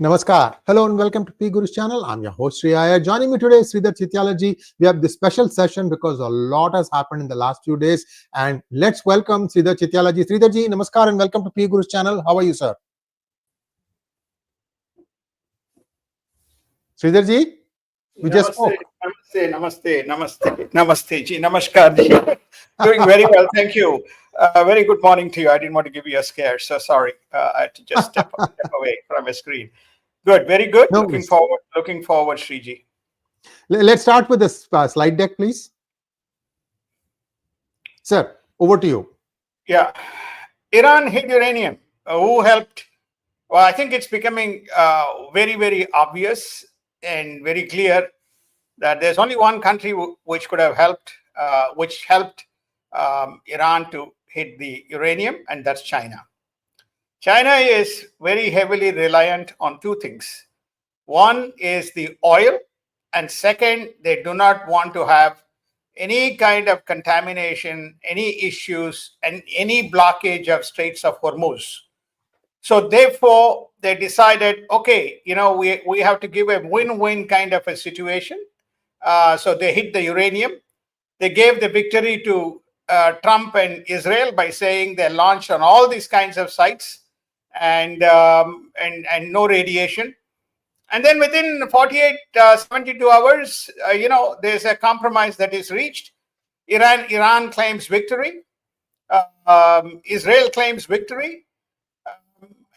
Namaskar. Hello and welcome to PGurus channel. I'm your host Sree Iyer. Joining me today is 𝗤𝗏𝗙 𝗤𝗏𝗏. We have this special session because a lot has happened in the last few days, and let's welcome 𝗤𝗏𝗙 𝗤𝗏𝗏. 𝗤𝗏𝗙, Namaskar and welcome to PGurus channel. How are you, sir? 𝗤𝗏𝗙, we just spoke. Namaste, ji, namaskar, ji. Doing very well, thank you. Very good morning to you. I didn't want to give you a scare, so sorry. I had to just step away from a screen. Good, very good. No looking worries. forward, Sree. Let's start with the slide deck, please. Sir, over to you. Yeah, Iran hid uranium. Who helped? Well, I think it's becoming very, very obvious and very clear that there's only one country which could have helped, which helped Iran to hit the uranium, and that's China. China is very heavily reliant on two things. One is the oil, and second, they do not want to have any kind of contamination, any issues, and any blockage of Straits of Hormuz. So therefore, they decided, okay, we have to give a win-win kind of a situation. So they hit the uranium. They gave the victory to Trump and Israel by saying they launched on all these kinds of sites and no radiation. And then within 72 hours, there's a compromise that is reached. Iran claims victory. Israel claims victory.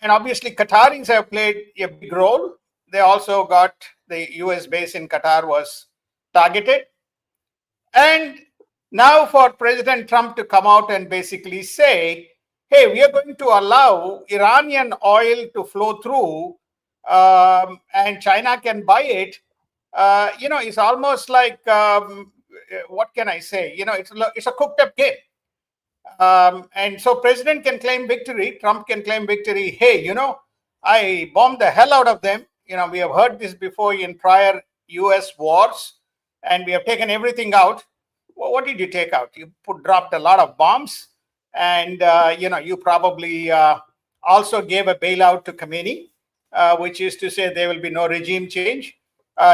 And obviously, Qataris have played a big role. They also got the US base in Qatar was targeted. And now for President Trump to come out and basically say, hey, we are going to allow Iranian oil to flow through and China can buy it, it's almost like, what can I say? It's a cooked up game. And so President can claim victory, Trump can claim victory. Hey, I bombed the hell out of them. We have heard this before in prior US wars, and we have taken everything out. Well, what did you take out? You dropped a lot of bombs, and you probably also gave a bailout to Khomeini, which is to say there will be no regime change.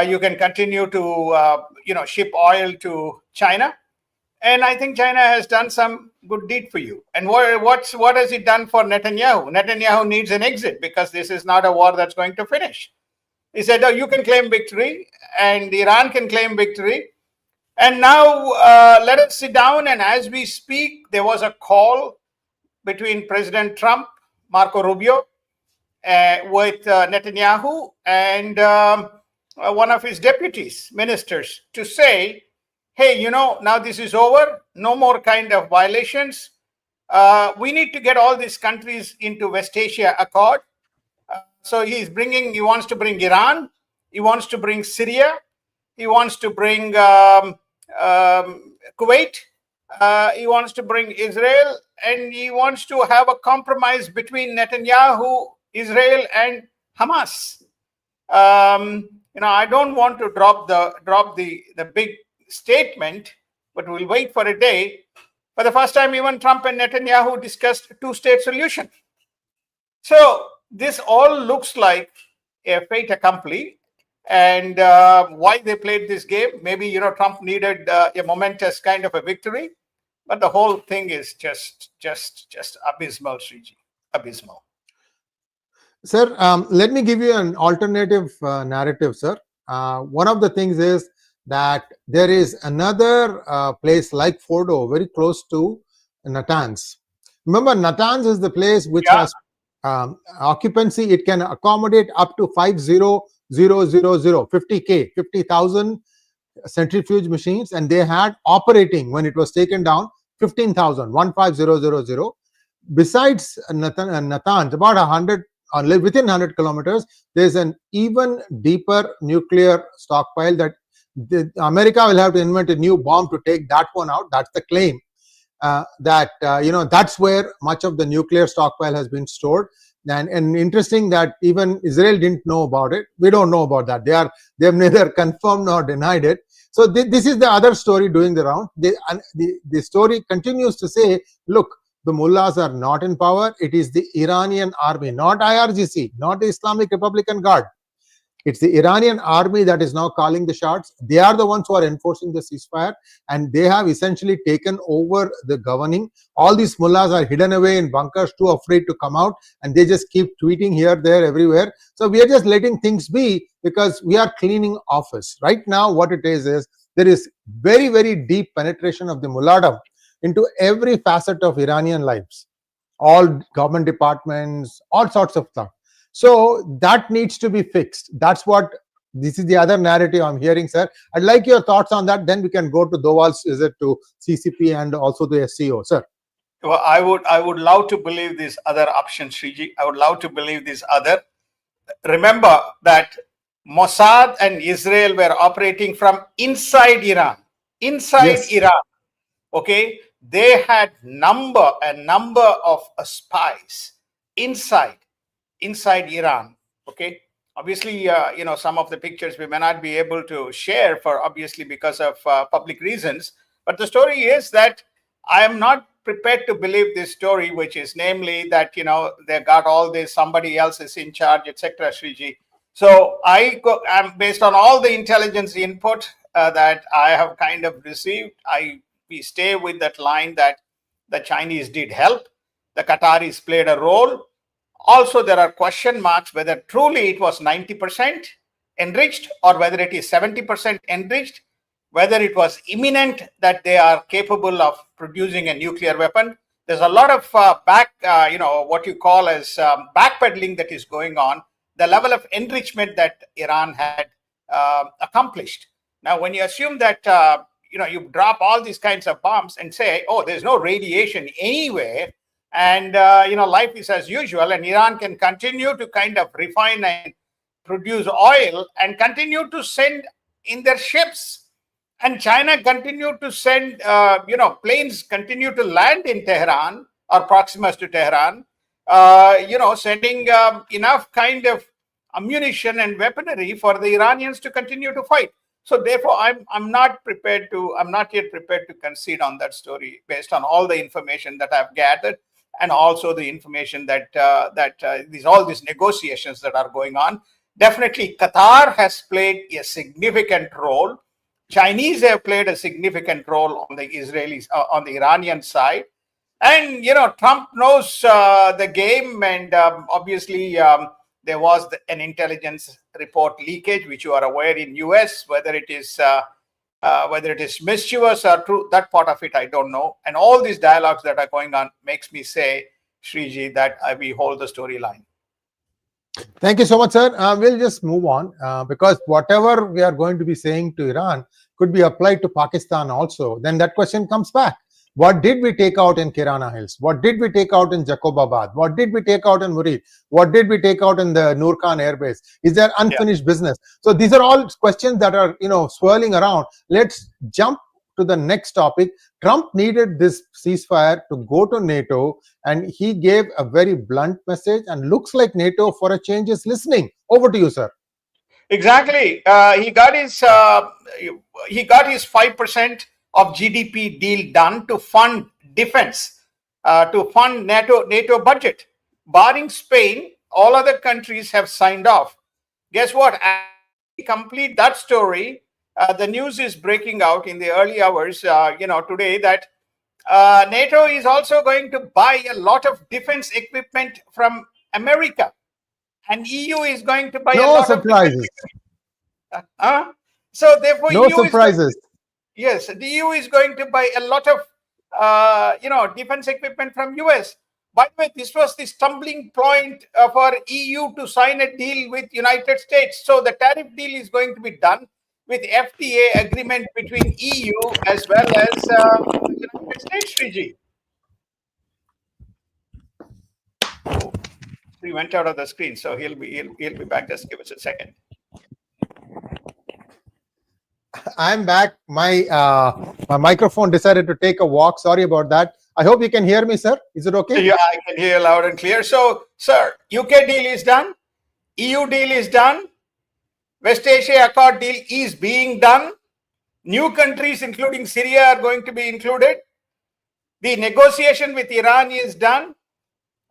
You can continue to ship oil to China. And I think China has done some good deed for you. And what has it done for Netanyahu? Netanyahu needs an exit because this is not a war that's going to finish. He said, oh, you can claim victory and Iran can claim victory. And now let us sit down. And as we speak, there was a call between President Trump, Marco Rubio, with Netanyahu and one of his deputies, ministers, to say, hey, now this is over. No more kind of violations. We need to get all these countries into West Asia Accord. So he wants to bring Iran. He wants to bring Syria. He wants to bring Kuwait. He wants to bring Israel. And he wants to have a compromise between Netanyahu, Israel, and Hamas. I don't want to drop the big statement, but we'll wait for a day. For the first time, even Trump and Netanyahu discussed a two-state solution. So this all looks like a fait accompli. And why they played this game, maybe Trump needed a momentous kind of a victory, but the whole thing is just abysmal, Sree. Abysmal. Sir, let me give you an alternative narrative, sir. One of the things is that there is another place like Fordo, very close to Natanz. Remember, Natanz is the place which has occupancy. It can accommodate up to 50,000 centrifuge machines, and they had operating when it was taken down 15,000. Besides Natanz, about 100 within 100 kilometers, there's an even deeper nuclear stockpile that America will have to invent a new bomb to take that one out. That's the claim. That's where much of the nuclear stockpile has been stored. And interesting that even Israel didn't know about it. We don't know about that. They have neither confirmed nor denied it. So this is the other story doing the round. The story continues to say, look, the mullahs are not in power. It is the Iranian army, not IRGC, not the Islamic Republican Guard. It's the Iranian army that is now calling the shots. They are the ones who are enforcing the ceasefire, and they have essentially taken over the governing. All these mullahs are hidden away in bunkers, too afraid to come out, and they just keep tweeting here, there, everywhere. So we are just letting things be because we are cleaning office. Right now, what it is there is very, very deep penetration of the mulladom into every facet of Iranian lives, all government departments, all sorts of stuff. So that needs to be fixed. This is the other narrative I'm hearing, sir. I'd like your thoughts on that. Then we can go to Doval's visit to CCP and also the SCO, sir. Well, I would love to believe this other option, Sree. I would love to believe this other. Remember that Mossad and Israel were operating from inside Iran. Yes. Iran. Okay, they had a number of spies inside Iran. Okay, obviously, some of the pictures we may not be able to share for obviously because of public reasons. But the story is that I am not prepared to believe this story, which is namely that they got all this, somebody else is in charge, etc. Sree. So I'm based on all the intelligence input that I have kind of received. We stay with that line that the Chinese did help, the Qataris played a role. Also, there are question marks whether truly it was 90% enriched or whether it is 70% enriched, whether it was imminent that they are capable of producing a nuclear weapon. There's a lot of what you call as backpedaling that is going on, the level of enrichment that Iran had accomplished. Now, when you assume that you drop all these kinds of bombs and say, oh, there's no radiation anywhere, and life is as usual, and Iran can continue to kind of refine and produce oil and continue to send in their ships, and China continue to send planes continue to land in Tehran or proximus to Tehran, sending enough kind of ammunition and weaponry for the Iranians to continue to fight. So therefore, I'm not yet prepared to concede on that story based on all the information that I've gathered, and also the information that all these negotiations that are going on. Definitely, Qatar has played a significant role. Chinese have played a significant role on the Iranian side, and Trump knows the game, and obviously there was an intelligence report leakage, which you are aware in US. Whether it is mischievous or true, that part of it I don't know. And all these dialogues that are going on makes me say, Sree, that we hold the storyline. Thank you so much, sir. We'll just move on because whatever we are going to be saying to Iran could be applied to Pakistan also. Then that question comes back. What did we take out in Kirana Hills? What did we take out in Jacobabad? What did we take out in Murid? What did we take out in the Noor Khan Air Base? Is there unfinished business? So these are all questions that are swirling around. Let's jump to the next topic. Trump needed this ceasefire to go to NATO, and he gave a very blunt message, and looks like NATO for a change is listening. Over to you, sir. Exactly. He got his 5% of GDP deal done to fund defense, to fund NATO budget. Barring Spain, all other countries have signed off. Guess what? As we complete that story, the news is breaking out in the early hours, today, that NATO is also going to buy a lot of defense equipment from America, and EU is going to buy a lot surprises. Of so therefore, no EU surprises. Yes, the EU is going to buy a lot of defense equipment from US. By the way, this was the stumbling point for EU to sign a deal with United States. So the tariff deal is going to be done with FTA agreement between EU as well as United States. Sree. He went out of the screen, so he'll be back. Just give us a second. I'm back. My microphone decided to take a walk. Sorry about that. I hope you can hear me, sir. Is it okay? Yeah, I can hear you loud and clear. So, sir, UK deal is done. EU deal is done. West Asia Accord deal is being done. New countries, including Syria, are going to be included. The negotiation with Iran is done.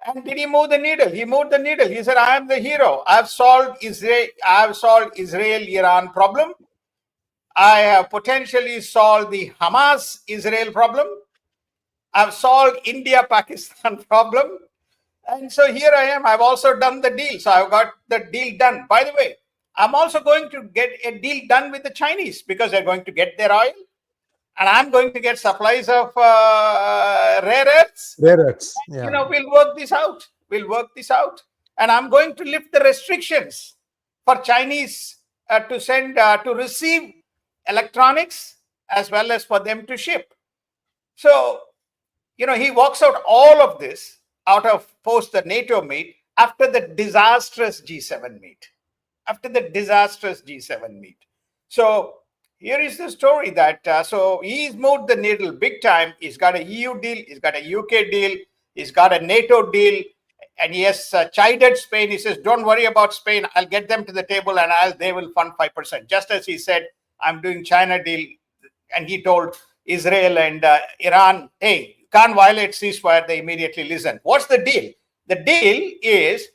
And did he move the needle? He moved the needle. He said, I am the hero. I've solved Israel-Iran problem. I have potentially solved the Hamas-Israel problem. I've solved India-Pakistan problem. And so here I am. I've also done the deal. So I've got the deal done. By the way, I'm also going to get a deal done with the Chinese because they're going to get their oil. And I'm going to get supplies of rare earths. Rare earths. Yeah. You know, we'll work this out. We'll work this out. And I'm going to lift the restrictions for Chinese to send, to receive electronics as well as for them to ship. So, you know, he walks out all of this out of post the NATO meet after the disastrous G7 meet. After the disastrous G7 meet. So here is the story that, so he's moved the needle big time. He's got a EU deal. He's got a UK deal. He's got a NATO deal. And he has chided Spain. He says, don't worry about Spain. I'll get them to the table and they will fund 5%. Just as he said, I'm doing China deal. And he told Israel and Iran, hey, you can't violate ceasefire. They immediately listen. What's the deal? The deal is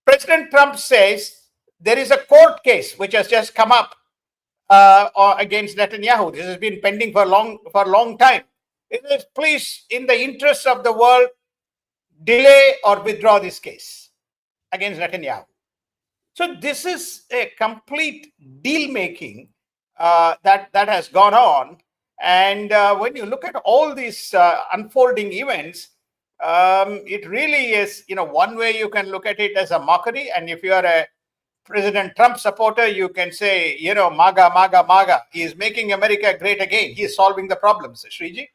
President Trump says there is a court case which has just come up against Netanyahu. This has been pending for a long time. It is, please, in the interests of the world, delay or withdraw this case against Netanyahu. So this is a complete deal making that has gone on. And when you look at all these unfolding events, it really is, you know, one way you can look at it as a mockery. And if you are a President Trump supporter, you can say, you know, MAGA, MAGA, MAGA. He is making America great again. He is solving the problems. Sreeji?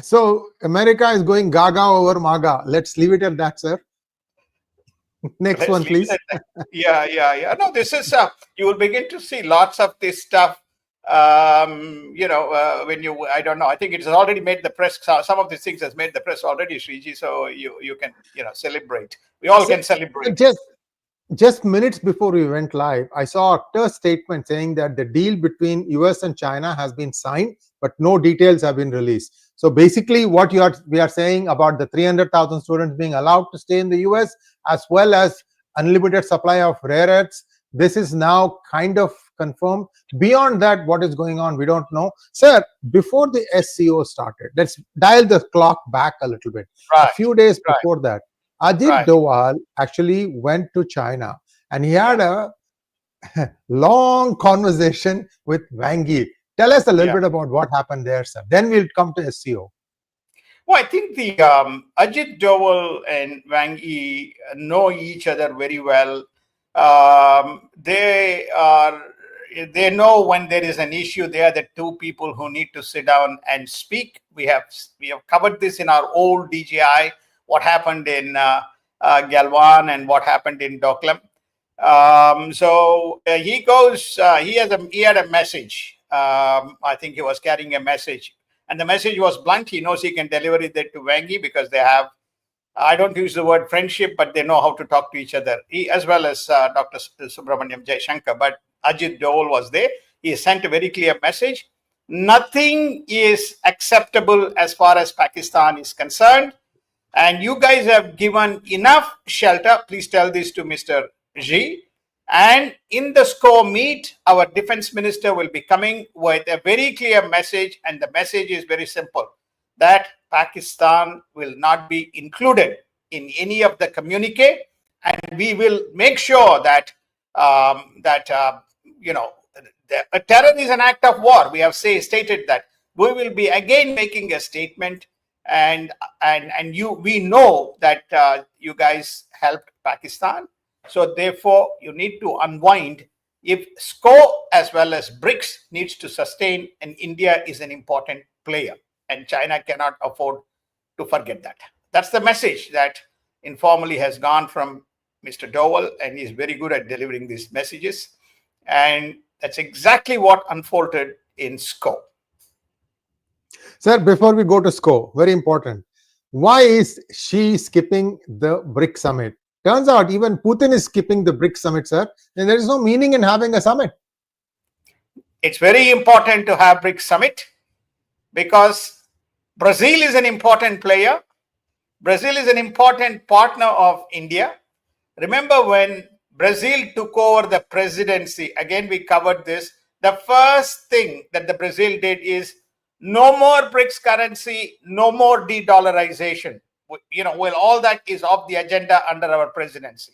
So America is going gaga over MAGA. Let's leave it at that, sir. Next one, please. Yeah. No, this is, you will begin to see lots of this stuff. You know, when you, I don't know, I think it's already made the press. Some of these things has made the press already, Sreeji. So you can, you know, celebrate. We all can celebrate. Just minutes before we went live, I saw a statement saying that the deal between US and China has been signed, but no details have been released. So basically what we are saying about the 300,000 students being allowed to stay in the US, as well as unlimited supply of rare earths, this is now kind of confirmed. Beyond that, what is going on, we don't know. Sir, before the SCO started, let's dial the clock back a little bit. Right. A few days before that, Ajit Doval actually went to China and he had a long conversation with Wang Yi. Tell us a little bit about what happened there, sir. Then we'll come to SCO. Well, I think the Ajit Doval and Wang Yi know each other very well. They know when there is an issue. They are the two people who need to sit down and speak. We have covered this in our old DJI. What happened in Galwan and what happened in Doklam. So he goes. He had a message. I think he was carrying a message, and the message was blunt. He knows he can deliver it to Wang Yi because they have. I don't use the word friendship, but they know how to talk to each other. He, as well as Dr. Subramaniam Jaishankar. But Ajit Doval was there. He sent a very clear message. Nothing is acceptable as far as Pakistan is concerned. And you guys have given enough shelter. Please tell this to Mr. J. And in the SCO meet, our defense minister will be coming with a very clear message. And the message is very simple, that Pakistan will not be included in any of the communique. And we will make sure that, you know, terror is an act of war. We have stated that. We will be again making a statement. And we know that you guys helped Pakistan. So therefore, you need to unwind. If SCO as well as BRICS needs to sustain, and India is an important player, and China cannot afford to forget that. That's the message that informally has gone from Mr. Doval, and he's very good at delivering these messages. And that's exactly what unfolded in SCO. Sir, before we go to SCO, very important. Why is she skipping the BRICS summit? Turns out even Putin is skipping the BRICS summit, sir. And there is no meaning in having a summit. It's very important to have BRICS summit because Brazil is an important player. Brazil is an important partner of India. Remember when Brazil took over the presidency, again we covered this, the first thing that the Brazil did is no more BRICS currency, no more de-dollarization. Well, all that is off the agenda under our presidency.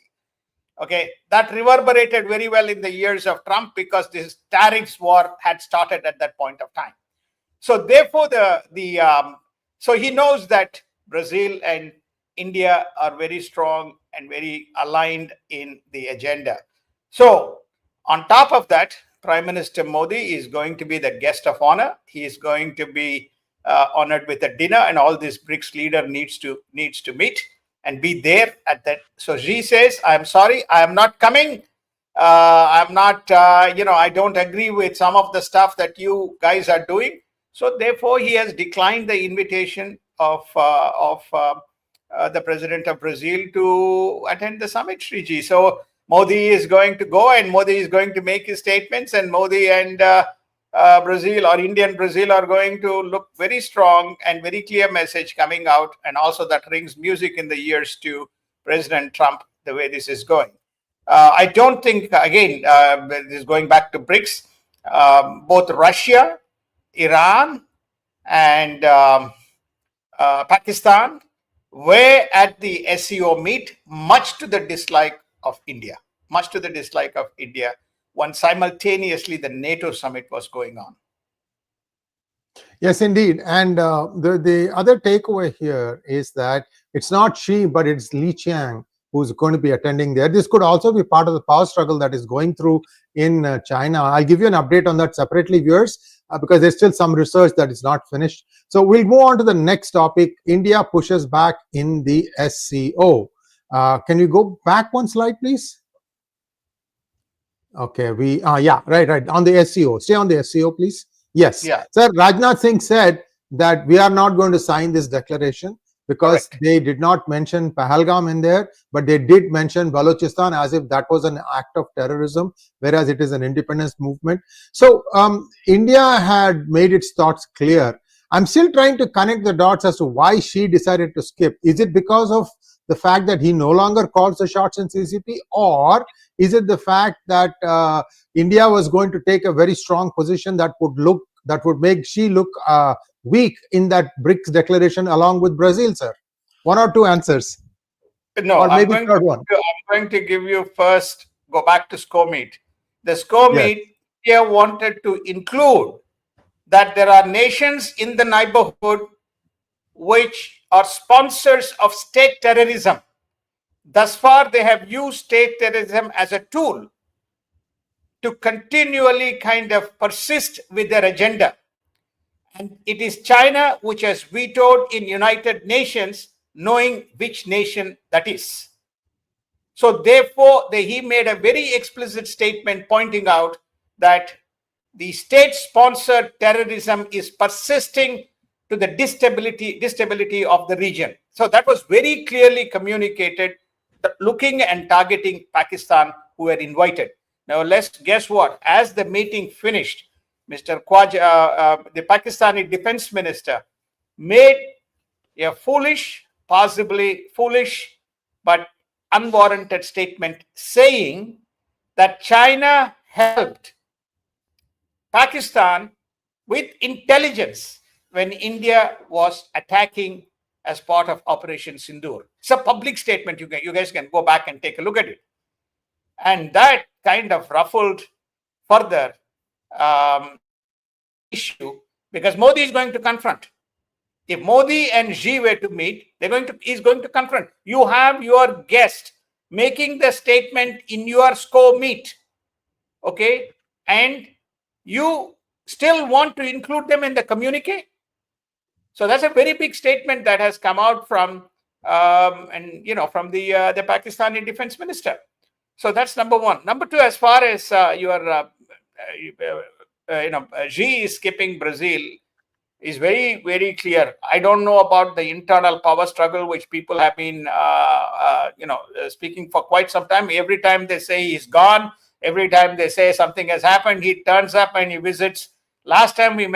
Okay, that reverberated very well in the years of Trump because this tariffs war had started at that point of time. So therefore, so he knows that Brazil and India are very strong and very aligned in the agenda. So on top of that, Prime Minister Modi is going to be the guest of honor. He is going to be honored with a dinner, and all this BRICS leader needs to meet and be there at that. So Xi says, "I'm sorry, I am not coming. I'm not, I don't agree with some of the stuff that you guys are doing." So therefore, he has declined the invitation of the president of Brazil to attend the summit, Sree. So Modi is going to go, and Modi is going to make his statements, and Modi and Brazil or Indian Brazil are going to look very strong and very clear message coming out, and also that rings music in the ears to President Trump the way this is going. I don't think, again, this is going back to BRICS, both Russia, Iran, and Pakistan were at the SCO meet, much to the dislike of India, when simultaneously the NATO summit was going on. Yes, indeed. And the other takeaway here is that it's not Xi, but it's Li Qiang who's going to be attending there. This could also be part of the power struggle that is going through in China. I'll give you an update on that separately, viewers, because there's still some research that is not finished. So we'll move on to the next topic. India pushes back in the SCO. Can you go back one slide, please? Okay, right. On the SCO. Stay on the SCO, please. Yes. Yeah. Sir, Rajnath Singh said that we are not going to sign this declaration because they did not mention Pahalgam in there, but they did mention Balochistan as if that was an act of terrorism, whereas it is an independence movement. So India had made its thoughts clear. I'm still trying to connect the dots as to why she decided to skip. Is it because of the fact that he no longer calls the shots in CCP, or is it the fact that India was going to take a very strong position that would make Xi look weak in that BRICS declaration along with Brazil, sir? One or two answers. No, or maybe third one. I'm going to give you first, go back to SCO meet. The SCO meet, India wanted to include that there are nations in the neighborhood which are sponsors of state terrorism. Thus far, they have used state terrorism as a tool to continually kind of persist with their agenda. And it is China which has vetoed in United Nations, knowing which nation that is. So therefore, he made a very explicit statement pointing out that the state-sponsored terrorism is persisting to the destability of the region. So that was very clearly communicated, looking and targeting Pakistan, who were invited. Now, guess what? As the meeting finished, Mr. 𝗏𝗏, the Pakistani defense minister, made a possibly foolish, but unwarranted statement saying that China helped Pakistan with intelligence when India was attacking as part of Operation Sindoor. It's a public statement. You guys can go back and take a look at it. And that kind of ruffled further issue, because Modi is going to confront. If Modi and Xi were to meet, he's going to confront. You have your guest making the statement in your SCO meet, okay, and you still want to include them in the communique. So that's a very big statement that has come out from from the Pakistani defense minister. So that's number one. Number two, as far as Xi is skipping Brazil, is very, very clear. I don't know about the internal power struggle, which people have been, speaking for quite some time. Every time they say he's gone, every time they say something has happened, he turns up and he visits Last time we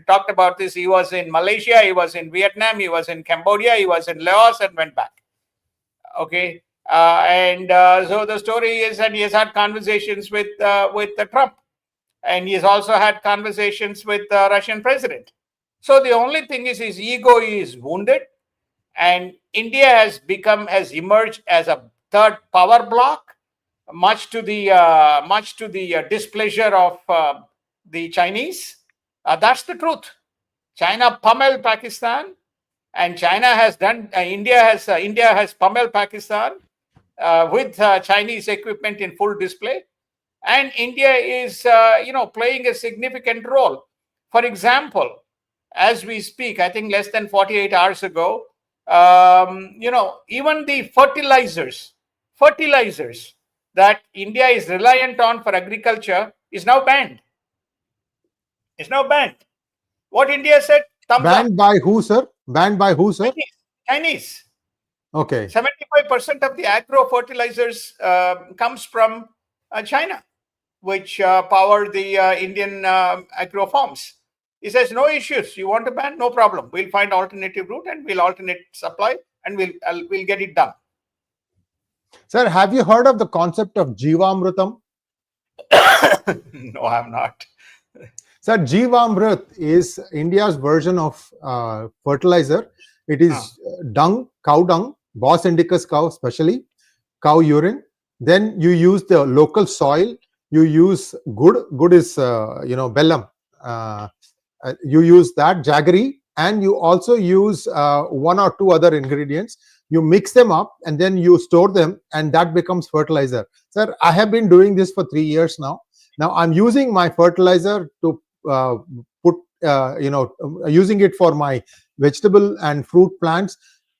talked about this, he was in Malaysia, he was in Vietnam, he was in Cambodia, he was in Laos and went back. Okay. So the story is that he has had conversations with Trump, and he has also had conversations with the Russian president. So the only thing is his ego is wounded, and India has emerged as a third power bloc, much to the displeasure of the Chinese. That's the truth. China pummeled Pakistan, and India has pummeled Pakistan with Chinese equipment in full display, and India is playing a significant role. For example, as we speak, I think less than 48 hours ago, even the fertilizers that India is reliant on for agriculture is now banned. It's now banned. What India said? Banned by who, sir? Banned by who, sir? Chinese. Okay. 75% of the agro fertilizers comes from China, which power the Indian agro farms. He says, no issues. You want to ban? No problem. We'll find alternative route and we'll alternate supply and we'll get it done. Sir, have you heard of the concept of 𝗤𝗏𝗏𝗏? No, I have not. Sir, 𝗤𝗏𝗏𝗏 is India's version of fertilizer. It is dung, cow dung, Bos indicus cow especially, cow urine. Then you use the local soil. You use good is bellam. You use that jaggery, and you also use one or two other ingredients. You mix them up and then you store them, and that becomes fertilizer. Sir, I have been doing this for 3 years now. Now I'm using my fertilizer to using it for my vegetable and fruit plants.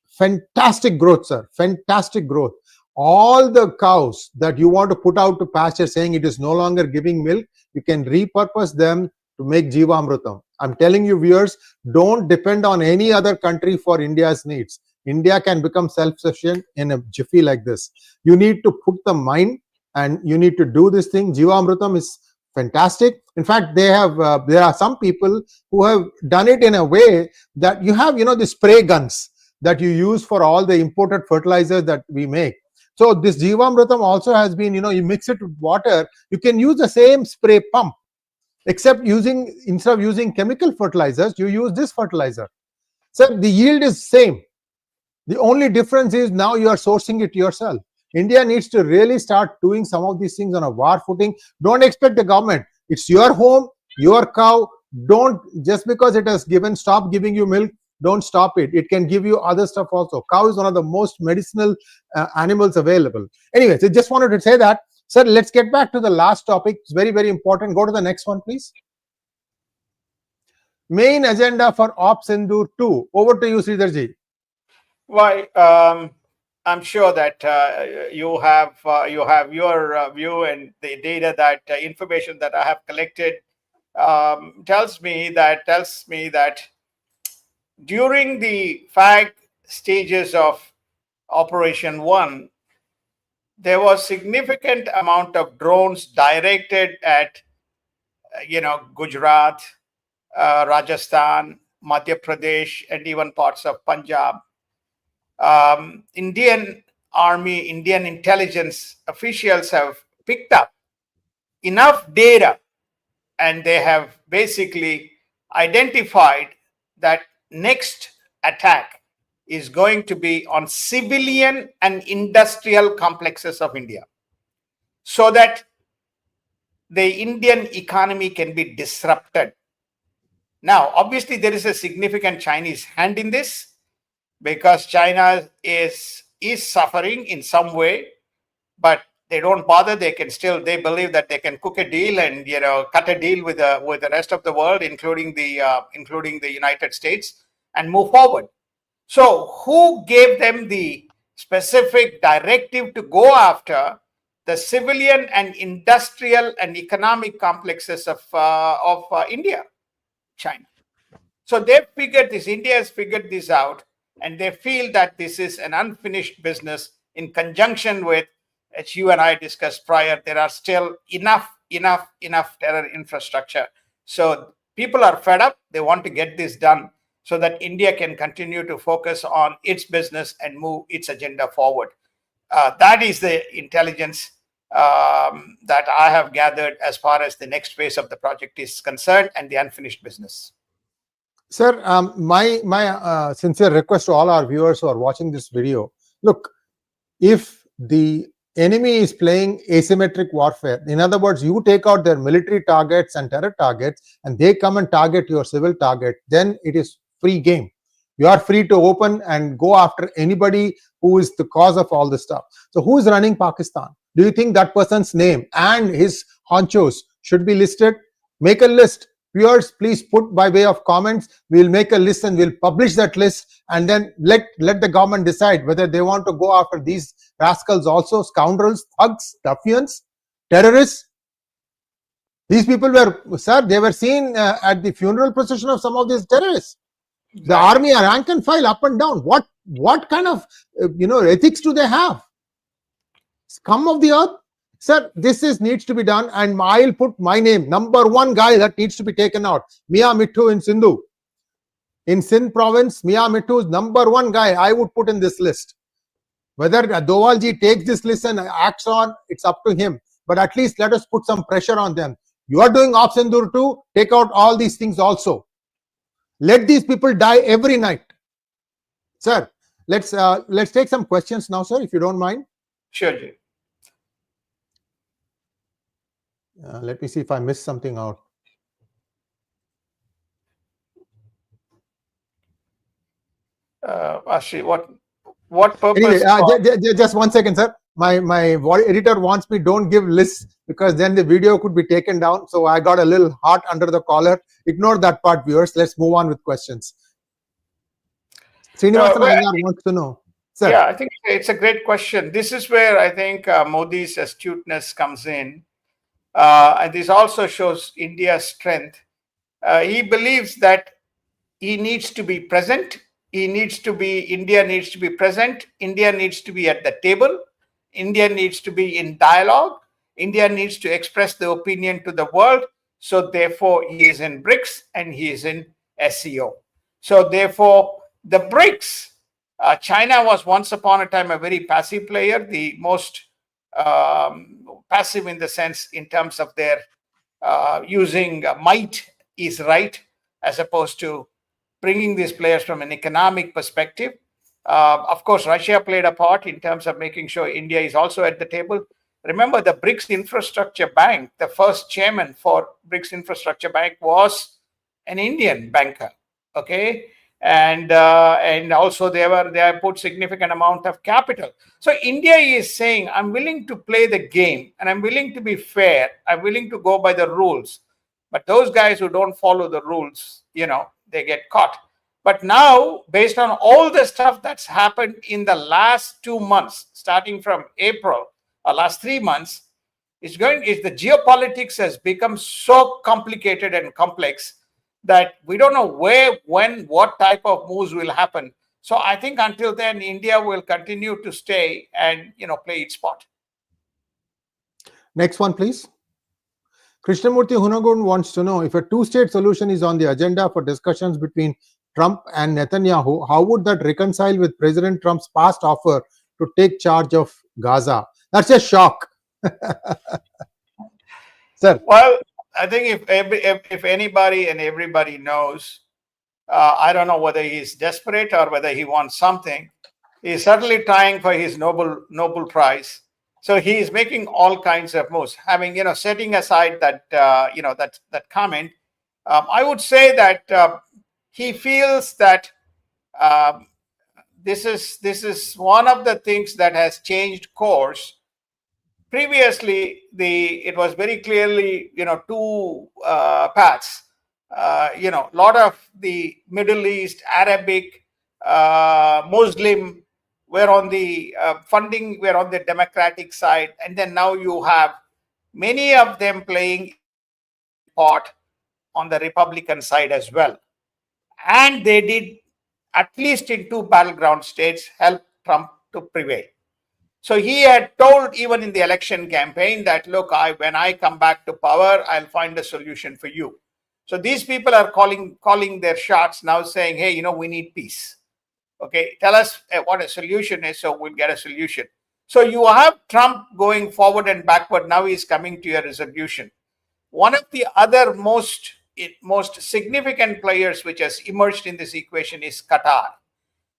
Fantastic growth, sir. Fantastic growth. All the cows that you want to put out to pasture saying it is no longer giving milk, you can repurpose them to make 𝗤𝗏𝗏𝗏. I'm telling you, viewers, don't depend on any other country for India's needs. India can become self-sufficient in a jiffy like this. You need to put the mind and you need to do this thing. 𝗤𝗏𝗏𝗏 is fantastic. In fact, there are some people who have done it in a way that you have, the spray guns that you use for all the imported fertilizers that we make. So this 𝗤𝗏𝗏𝗏𝗏 also has been, you mix it with water. You can use the same spray pump, except instead of using chemical fertilizers, you use this fertilizer. So the yield is same. The only difference is now you are sourcing it yourself. India needs to really start doing some of these things on a war footing. Don't expect the government. It's your home, your cow. Don't, just because it has stop giving you milk, don't stop it. It can give you other stuff also. Cow is one of the most medicinal animals available. Anyways, I just wanted to say that. Sir, let's get back to the last topic. It's very, very important. Go to the next one, please. Main agenda for Op Sindoor 2. Over to you, Sridharji. Why, I'm sure that you have your view, and the data that information that I have collected tells me that during the 5 stages of Operation 1, there was significant amount of drones directed at Gujarat, Rajasthan, Madhya Pradesh, and even parts of Punjab. Indian Army, Indian intelligence officials have picked up enough data, and they have basically identified that next attack is going to be on civilian and industrial complexes of India, so that the Indian economy can be disrupted. Now, obviously, there is a significant Chinese hand in this, because China is suffering in some way, but they don't bother. They believe that they can cook a deal and cut a deal with the rest of the world, including the United States, and move forward. So, who gave them the specific directive to go after the civilian and industrial and economic complexes of India? China. So they figured this. India has figured this out, and they feel that this is an unfinished business. In conjunction with, as you and I discussed prior, there are still enough terror infrastructure. So people are fed up. They want to get this done so that India can continue to focus on its business and move its agenda forward. That is the intelligence that I have gathered as far as the next phase of the project is concerned and the unfinished business. Sir, my sincere request to all our viewers who are watching this video, look, if the enemy is playing asymmetric warfare, in other words, you take out their military targets and terror targets, and they come and target your civil target, then it is free game. You are free to open and go after anybody who is the cause of all this stuff. So who is running Pakistan? Do you think that person's name and his honchos should be listed? Make a list. Viewers, please put by way of comments. We'll make a list and we'll publish that list, and then let the government decide whether they want to go after these rascals also, scoundrels, thugs, ruffians, terrorists. These people were, sir, they were seen at the funeral procession of some of these terrorists. The army are rank and file, up and down. What kind of ethics do they have? Scum of the earth. Sir, this needs to be done, and I'll put my name, number one guy that needs to be taken out. 𝗵𝗎 in Sindoor. In Sindh province, 𝗵𝗎 is number one guy I would put in this list. Whether Doval ji takes this list and acts on, it's up to him. But at least let us put some pressure on them. You are doing Op Sindoor too, take out all these things also. Let these people die every night. Sir, let's take some questions now, sir, if you don't mind. Sure, Jay. Let me see if I missed something out. Ashri, what purpose? Anyway, just 1 second, sir. My editor wants me don't give lists because then the video could be taken down. So I got a little hot under the collar. Ignore that part, viewers. Let's move on with questions. Srinivasan wants to know. Sir. Yeah, I think it's a great question. This is where I think Modi's astuteness comes in. And this also shows India's strength. He believes that he needs to be present. India needs to be present. India needs to be at the table. India needs to be in dialogue. India needs to express the opinion to the world. So therefore, he is in BRICS and he is in SCO. So therefore, the BRICS, China was once upon a time a very passive player, the most passive in the sense in terms of their using might is right, as opposed to bringing these players from an economic perspective. Of course, Russia played a part in terms of making sure India is also at the table. Remember, the BRICS Infrastructure Bank, the first chairman for BRICS Infrastructure Bank was an Indian banker, okay? And also they have put significant amount of capital. So India is saying, I'm willing to play the game and I'm willing to be fair. I'm willing to go by the rules. But those guys who don't follow the rules, they get caught. But now, based on all the stuff that's happened in the last 2 months, starting from April, or last 3 months, the geopolitics has become so complicated and complex that we don't know where, when, what type of moves will happen. So I think until then, India will continue to stay and play its part. Next one, please. Krishnamurthy Hunagun wants to know, if a two-state solution is on the agenda for discussions between Trump and Netanyahu, how would that reconcile with President Trump's past offer to take charge of Gaza? That's a shock. Sir. Well, I think if anybody and everybody knows, I don't know whether he's desperate or whether he wants something. He's certainly trying for his Nobel Prize. So he is making all kinds of moves. Having setting aside that that comment, I would say that he feels that this is one of the things that has changed course. Previously, it was very clearly two paths. A lot of the Middle East, Arabic, Muslim were on the funding, were on the Democratic side, and then now you have many of them playing part on the Republican side as well. And they did, at least in 2 battleground states, help Trump to prevail. So he had told, even in the election campaign, that look, when I come back to power, I'll find a solution for you. So these people are calling their shots now, saying, hey, we need peace. Okay, tell us what a solution is, so we'll get a solution. So you have Trump going forward and backward. Now he's coming to a resolution. One of the other most significant players which has emerged in this equation is Qatar.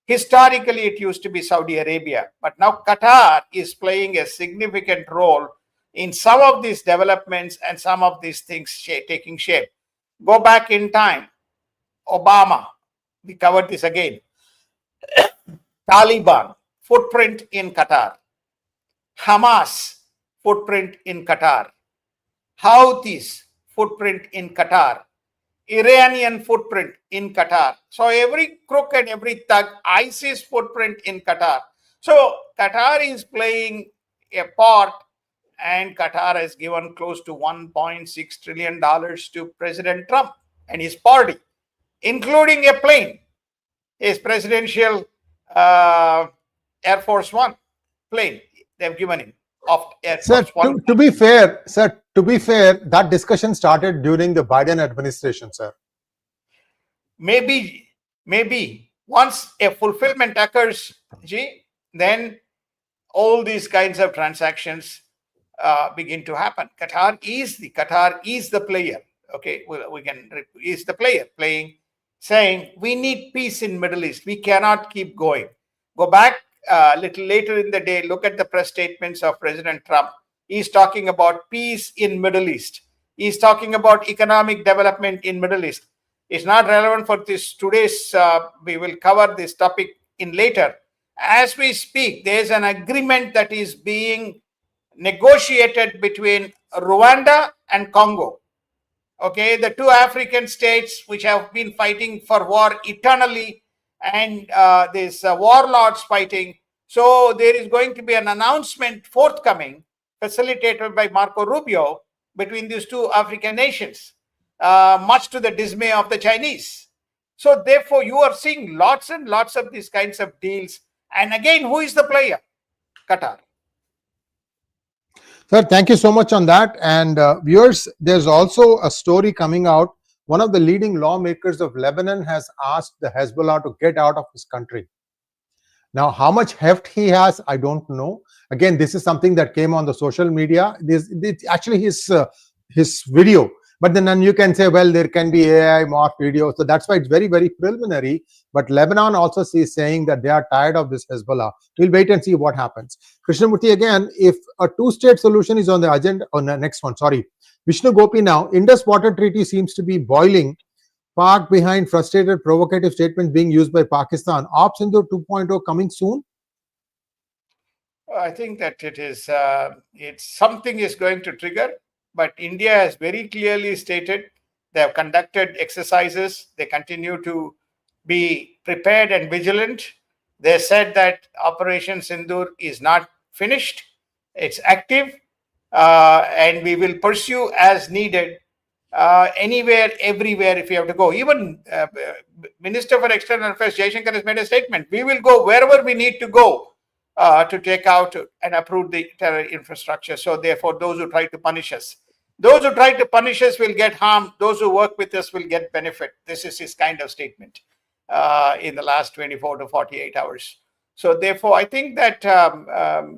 Historically, it used to be Saudi Arabia, but now Qatar is playing a significant role in some of these developments and some of these things taking shape. Go back in time, Obama, we covered this again. Taliban, footprint in Qatar. Hamas, footprint in Qatar. Houthis, footprint in Qatar. Iranian footprint in Qatar. So every crook and every thug, ISIS footprint in Qatar. So Qatar is playing a part, and Qatar has given close to $1.6 trillion to President Trump and his party, including a plane, his presidential Air Force One plane they've given him. Sir, to be fair, that discussion started during the Biden administration, sir. Maybe once a fulfillment occurs, then all these kinds of transactions begin to happen. Qatar is the player. Okay, is the player playing, saying we need peace in Middle East. We cannot keep going. Go back a little later in the day, look at the press statements of President Trump. He's talking about peace in Middle East. He's talking about economic development in Middle East. It's not relevant for this today's, we will cover this topic in later. As we speak, there's an agreement that is being negotiated between Rwanda and Congo. Okay, the two African states which have been fighting for war eternally, and these warlords fighting. So there is going to be an announcement forthcoming, facilitated by Marco Rubio, between these two African nations, much to the dismay of the Chinese. So therefore, you are seeing lots and lots of these kinds of deals. And again, who is the player? Qatar. Sir, thank you so much on that. And viewers, there's also a story coming out. One of the leading lawmakers of Lebanon has asked the Hezbollah to get out of his country. Now, how much heft he has, I don't know. Again, this is something that came on the social media. This actually his video. But then you can say, well, there can be AI morph videos. So that's why it's very, very preliminary. But Lebanon also is saying that they are tired of this Hezbollah. We'll wait and see what happens. Krishnamurthy, again, if a two-state solution is on the agenda, on the next one, sorry. Vishnu Gopi now, Indus water treaty seems to be boiling. Pak behind frustrated, provocative statements being used by Pakistan. Op Sindoor 2.0 coming soon? I think that it is, something is going to trigger. But India has very clearly stated they have conducted exercises. They continue to be prepared and vigilant. They said that Operation Sindoor is not finished. It's active, and we will pursue as needed, anywhere, everywhere if you have to go. Even Minister for External Affairs, Jaishankar, has made a statement. We will go wherever we need to go to take out and uproot the terror infrastructure. So therefore, those who try to punish us, those who try to punish us will get harmed. Those who work with us will get benefit. This is his kind of statement in the last 24 to 48 hours. So therefore, I think that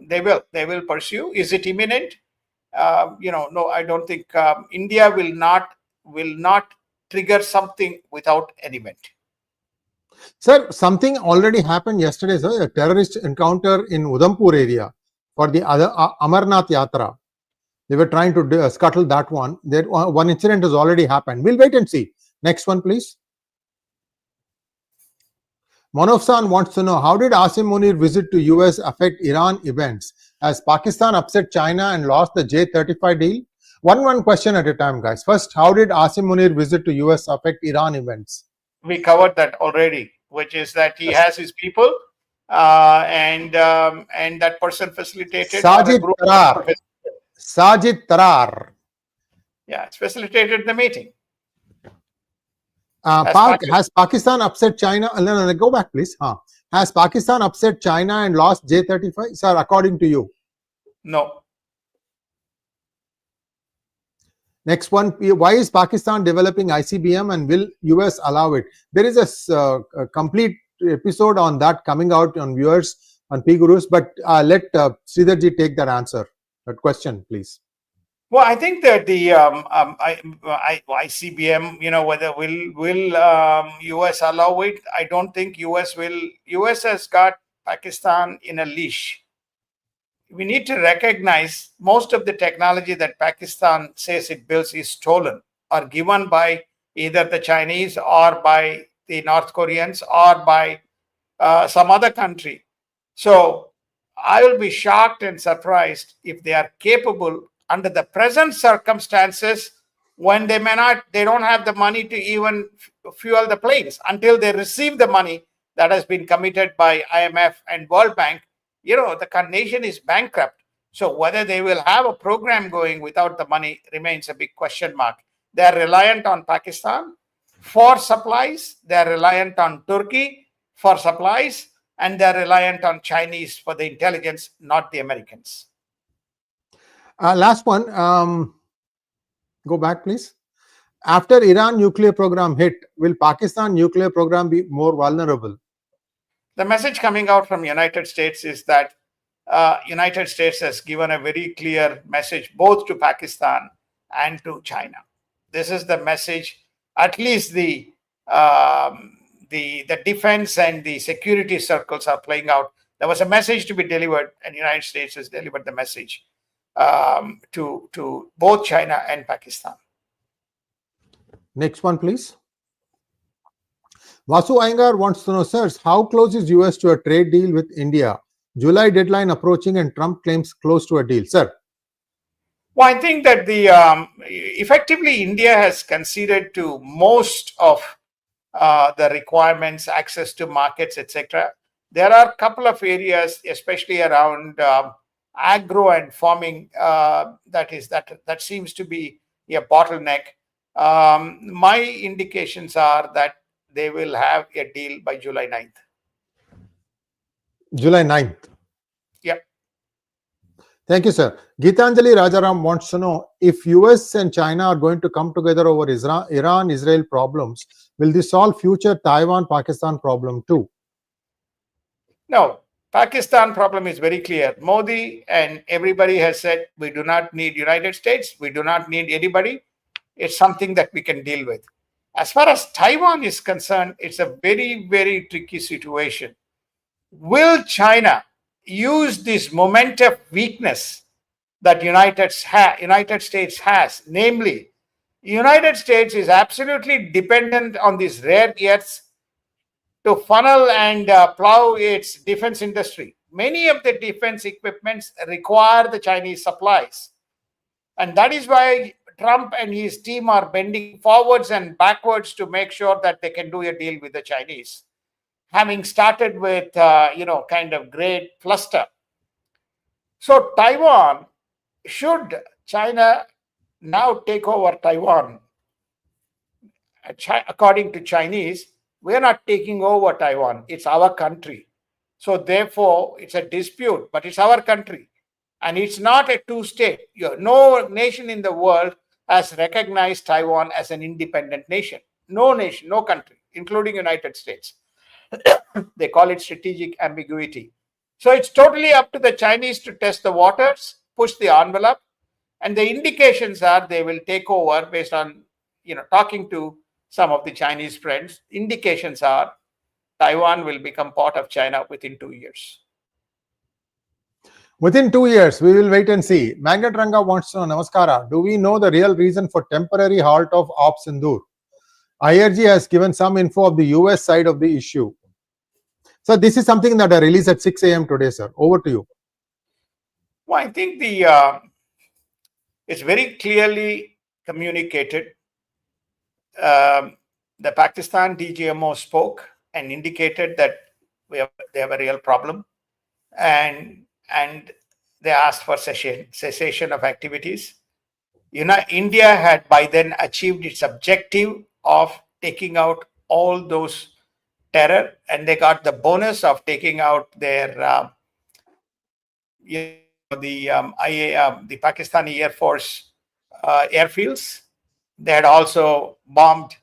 they will pursue. Is it imminent? No, I don't think India will not trigger something without an event. Sir, something already happened yesterday, sir. A terrorist encounter in Udhampur area for the other Amarnath Yatra. They were trying to scuttle that one. One incident has already happened. We'll wait and see. Next one, please. Manofsan wants to know, how did Asim Munir visit to US affect Iran events? Has Pakistan upset China and lost the J35 deal? One question at a time, guys. First, how did Asim Munir visit to US affect Iran events? We covered that already, which is that he has his people, and that person facilitated. Sajid Tarar. Yeah, it's facilitated the meeting. Has Pakistan upset China? No, go back, please. Has Pakistan upset China and lost J35? Sir, according to you? No. Next one, why is Pakistan developing ICBM and will US allow it? There is a complete episode on that coming out on viewers on PGurus, but let Sridharji take that answer, that question, please. Well, I think that the ICBM, whether will US allow it? I don't think US will. US has got Pakistan in a leash. We need to recognize most of the technology that Pakistan says it builds is stolen or given by either the Chinese or by the North Koreans or by some other country. So I will be shocked and surprised if they are capable under the present circumstances when they don't have the money to even fuel the planes until they receive the money that has been committed by IMF and World Bank. The nation is bankrupt. So whether they will have a program going without the money remains a big question mark. They are reliant on Pakistan for supplies. They are reliant on Turkey for supplies. And they are reliant on Chinese for the intelligence, not the Americans. Last one. Go back, please. After Iran nuclear program hit, will Pakistan nuclear program be more vulnerable? The message coming out from United States is that United States has given a very clear message both to Pakistan and to China. This is the message, at least the defense and the security circles are playing out. There was a message to be delivered, and the United States has delivered the message to both China and Pakistan. Next one, please. Vasu Iyengar wants to know, sirs, how close is US to a trade deal with India? July deadline approaching and Trump claims close to a deal. Sir? Well, I think that effectively India has conceded to most of the requirements, access to markets, etc. There are a couple of areas, especially around agro and farming, that seems to be a bottleneck. My indications are that they will have a deal by July 9th. July 9th. Yep. Thank you, sir. Geetanjali Rajaram wants to know, if US and China are going to come together over Iran-Israel problems, will this solve future Taiwan-Pakistan problem too? No. Pakistan problem is very clear. Modi and everybody has said, we do not need United States. We do not need anybody. It's something that we can deal with. As far as Taiwan is concerned, it's a very, very tricky situation. Will China use this moment of weakness that United States has? Namely, United States is absolutely dependent on these rare earths to funnel and plow its defense industry. Many of the defense equipments require the Chinese supplies. And that is why Trump and his team are bending forwards and backwards to make sure that they can do a deal with the Chinese, having started with, kind of great fluster. So Taiwan, should China now take over Taiwan, according to Chinese, we are not taking over Taiwan. It's our country. So therefore, it's a dispute, but it's our country. And it's not a two-state. No nation in the world has recognized Taiwan as an independent nation. No nation, no country, including United States. They call it strategic ambiguity. So it's totally up to the Chinese to test the waters, push the envelope, and the indications are they will take over based on, talking to some of the Chinese friends. Indications are Taiwan will become part of China within 2 years. Within 2 years, we will wait and see. Magnet Ranga wants to know, Namaskara, do we know the real reason for temporary halt of Op Sindoor? IRG has given some info of the US side of the issue. So this is something that I released at 6 a.m. today, sir. Over to you. Well, I think it's very clearly communicated. The Pakistan DGMO spoke and indicated that they have a real problem, and they asked for cessation of activities. India had by then achieved its objective of taking out all those terror, and they got the bonus of taking out their the Pakistani Air Force airfields. They had also bombed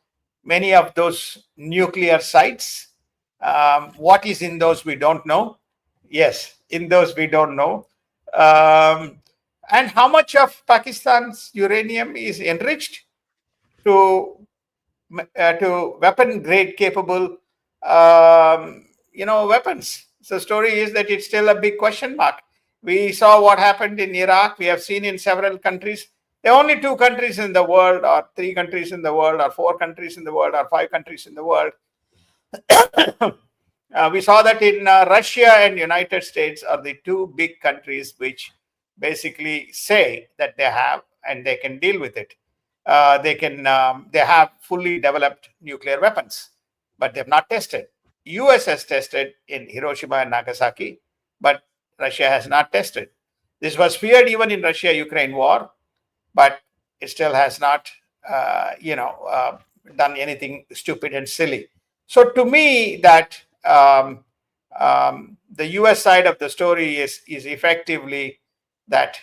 many of those nuclear sites. What is in those, we don't know. Yes, in those we don't know. And how much of Pakistan's uranium is enriched to weapon grade capable weapons. So the story is that it's still a big question mark. We saw what happened in Iraq. We have seen in several countries. There are only 2 countries in the world, or 3 countries in the world, or 4 countries in the world, or 5 countries in the world. We saw that in Russia and United States are the 2 big countries which basically say that they have and they can deal with it. They have fully developed nuclear weapons, but they've not tested. US has tested in Hiroshima and Nagasaki, but Russia has not tested. This was feared even in Russia-Ukraine war, but it still has not, done anything stupid and silly. So to me, that the US side of the story is effectively that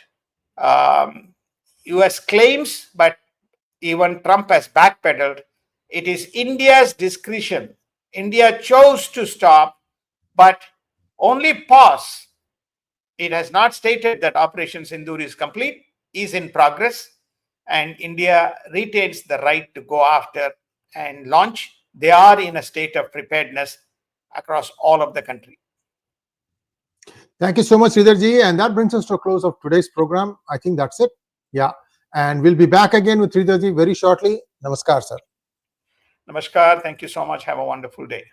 US claims, but even Trump has backpedaled. It is India's discretion. India chose to stop, but only pause. It has not stated that Operation Sindoor is complete, is in progress, and India retains the right to go after and launch. They are in a state of preparedness across all of the country. Thank you so much, Sridharji. And that brings us to a close of today's program. I think that's it. Yeah. And we'll be back again with Sridharji very shortly. Namaskar, sir. Namaskar. Thank you so much. Have a wonderful day.